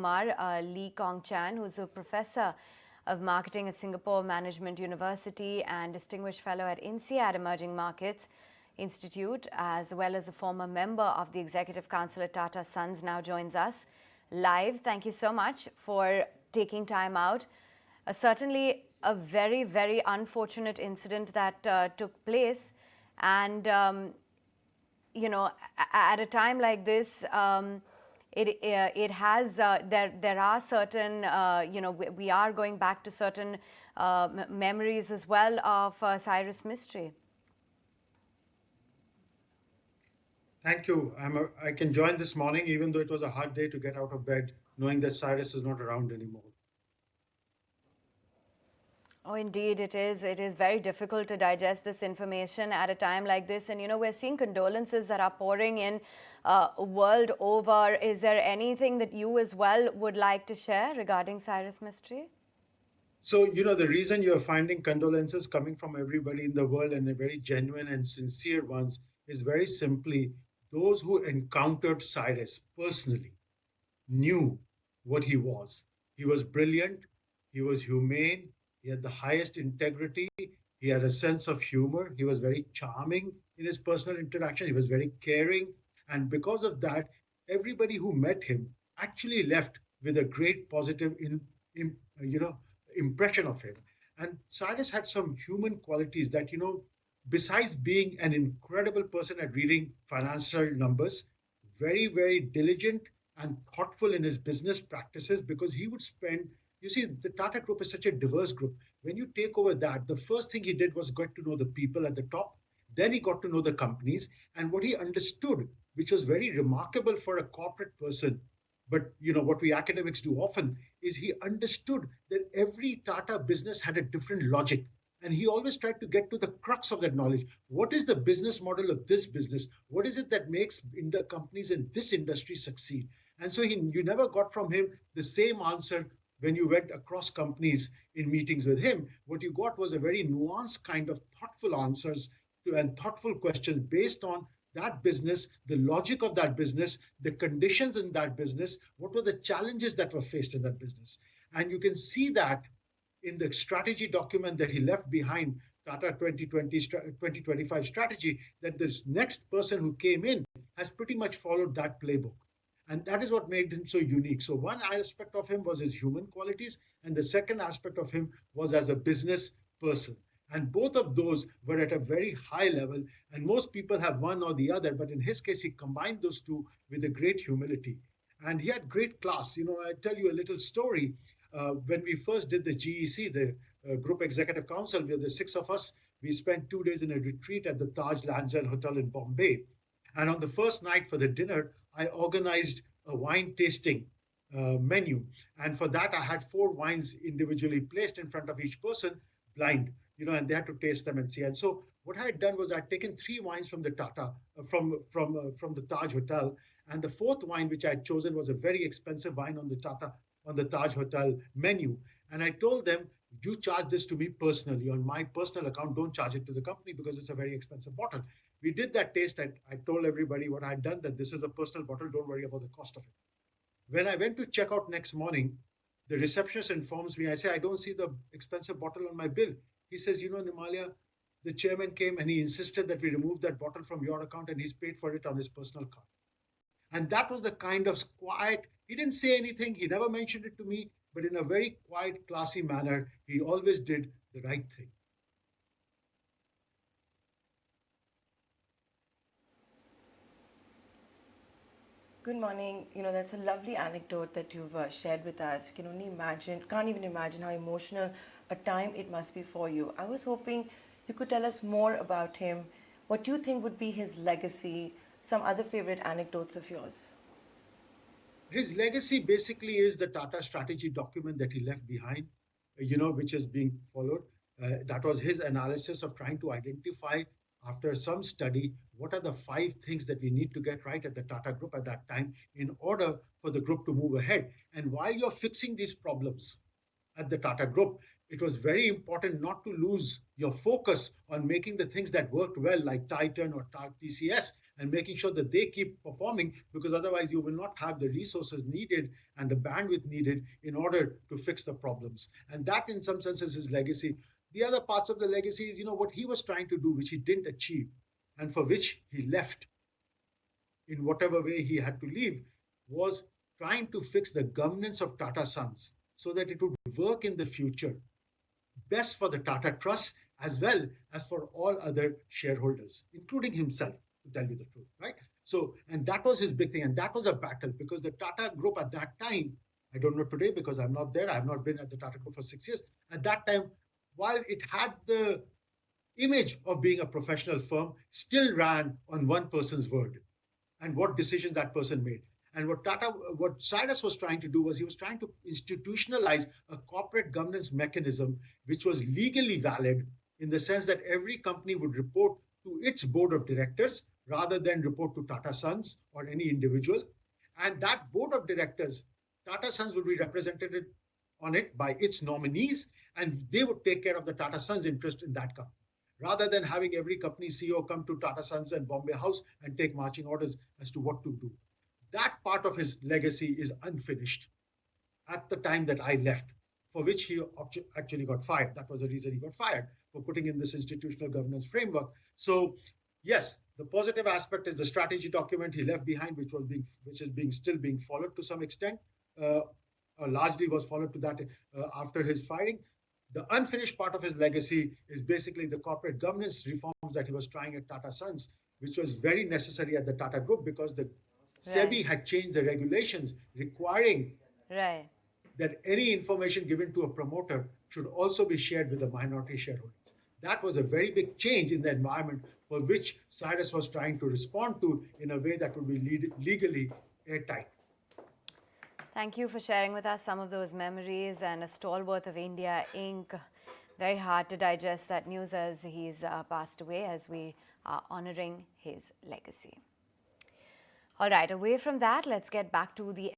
Kumar, Lee Kong Chan, who's a professor of marketing at Singapore Management University and distinguished fellow at INSEAD Emerging Markets Institute, as well as a former member of the Executive Council at Tata Sons, now joins us live. Thank you so much for taking time out. Certainly a very, very unfortunate incident that took place. And, at a time like this, it has, there are certain, we are going back to certain memories as well of Cyrus Mistry. Thank you. I can join this morning, even though it was a hard day to get out of bed, knowing that Cyrus is not around anymore. Oh, indeed, it is. It is very difficult to digest this information at a time like this. And, we're seeing condolences that are pouring in world over. Is there anything that you as well would like to share regarding Cyrus Mistry? So, the reason you're finding condolences coming from everybody in the world, and the very genuine and sincere ones, is very simply those who encountered Cyrus personally knew what he was. He was brilliant. He was humane. He had the highest integrity. He had a sense of humor. He was very charming in his personal interaction. He was very caring. And because of that, everybody who met him actually left with a great positive impression of him. And Cyrus had some human qualities that, besides being an incredible person at reading financial numbers, very, very diligent and thoughtful in his business practices, because he would spend, you see, the Tata Group is such a diverse group. When you take over that, the first thing he did was get to know the people at the top. Then he got to know the companies. And what he understood, which was very remarkable for a corporate person, but what we academics do often, is he understood that every Tata business had a different logic. And he always tried to get to the crux of that knowledge. What is the business model of this business? What is it that makes the companies in this industry succeed? And so you never got from him the same answer when you went across companies in meetings with him. What you got was a very nuanced kind of thoughtful answers and thoughtful questions based on that business, the logic of that business, the conditions in that business, what were the challenges that were faced in that business. And you can see that in the strategy document that he left behind, Tata 2025 strategy, that this next person who came in has pretty much followed that playbook. And that is what made him so unique. So one aspect of him was his human qualities, and the second aspect of him was as a business person. And both of those were at a very high level. And most people have one or the other, but in his case, he combined those two with a great humility. And he had great class. I tell you a little story. When we first did the GEC, the Group Executive Council, where the six of us, we spent 2 days in a retreat at the Taj Lands End Hotel in Bombay. And on the first night for the dinner, I organized a wine tasting menu. And for that, I had 4 wines individually placed in front of each person, blind, and they had to taste them and see. And so what I had done was I'd taken 3 wines from the Tata, from the Taj Hotel. And the 4th wine, which I had chosen, was a very expensive wine on the Taj Hotel menu. And I told them, you charge this to me personally on my personal account. Don't charge it to the company because it's a very expensive bottle. We did that taste. I told everybody what I had done, that this is a personal bottle. Don't worry about the cost of it. When I went to check out next morning, the receptionist informs me. I say, I don't see the expensive bottle on my bill. He says, Nirmalya, the chairman came and he insisted that we remove that bottle from your account, and he's paid for it on his personal card. And that was the kind of quiet, he didn't say anything. He never mentioned it to me, but in a very quiet, classy manner, he always did the right thing. Good morning. That's a lovely anecdote that you've shared with us. You can only imagine, can't even imagine how emotional a time it must be for you. I was hoping you could tell us more about him, what you think would be his legacy, some other favorite anecdotes of yours. His legacy basically is the Tata strategy document that he left behind, which is being followed. That was his analysis of trying to identify, after some study, what are the 5 things that we need to get right at the Tata Group at that time in order for the group to move ahead. And while you're fixing these problems at the Tata Group, it was very important not to lose your focus on making the things that worked well, like Titan or TCS, and making sure that they keep performing, because otherwise you will not have the resources needed and the bandwidth needed in order to fix the problems. And that, in some sense, is his legacy. The other parts of the legacy is, what he was trying to do, which he didn't achieve, and for which he left in whatever way he had to leave, was trying to fix the governance of Tata Sons so that it would work in the future, best for the Tata Trust as well as for all other shareholders, including himself, to tell you the truth, right? So, and that was his big thing, and that was a battle, because the Tata Group at that time, I don't know today because I'm not there, I have not been at the Tata Group for 6 years. At that time, while it had the image of being a professional firm, still ran on one person's word and what decisions that person made. And what Cyrus was trying to do was he was trying to institutionalize a corporate governance mechanism which was legally valid, in the sense that every company would report to its board of directors rather than report to Tata Sons or any individual. And that board of directors, Tata Sons would be represented on it by its nominees, and they would take care of the Tata Sons interest in that company, rather than having every company CEO come to Tata Sons and Bombay House and take marching orders as to what to do. That part of his legacy is unfinished at the time that I left, for which he actually got fired. That was the reason he got fired, for putting in this institutional governance framework. So, yes, the positive aspect is the strategy document he left behind, which is still being followed to some extent. Largely was followed to that after his firing. The unfinished part of his legacy is basically the corporate governance reforms that he was trying at Tata Sons, which was very necessary at the Tata Group, because the SEBI had changed the regulations requiring that any information given to a promoter should also be shared with the minority shareholders. That was a very big change in the environment, for which Cyrus was trying to respond to in a way that would be legally airtight. Thank you for sharing with us some of those memories, and a stalwart of India, Inc. Very hard to digest that news as he's passed away, as we are honoring his legacy. All right, away from that, let's get back to the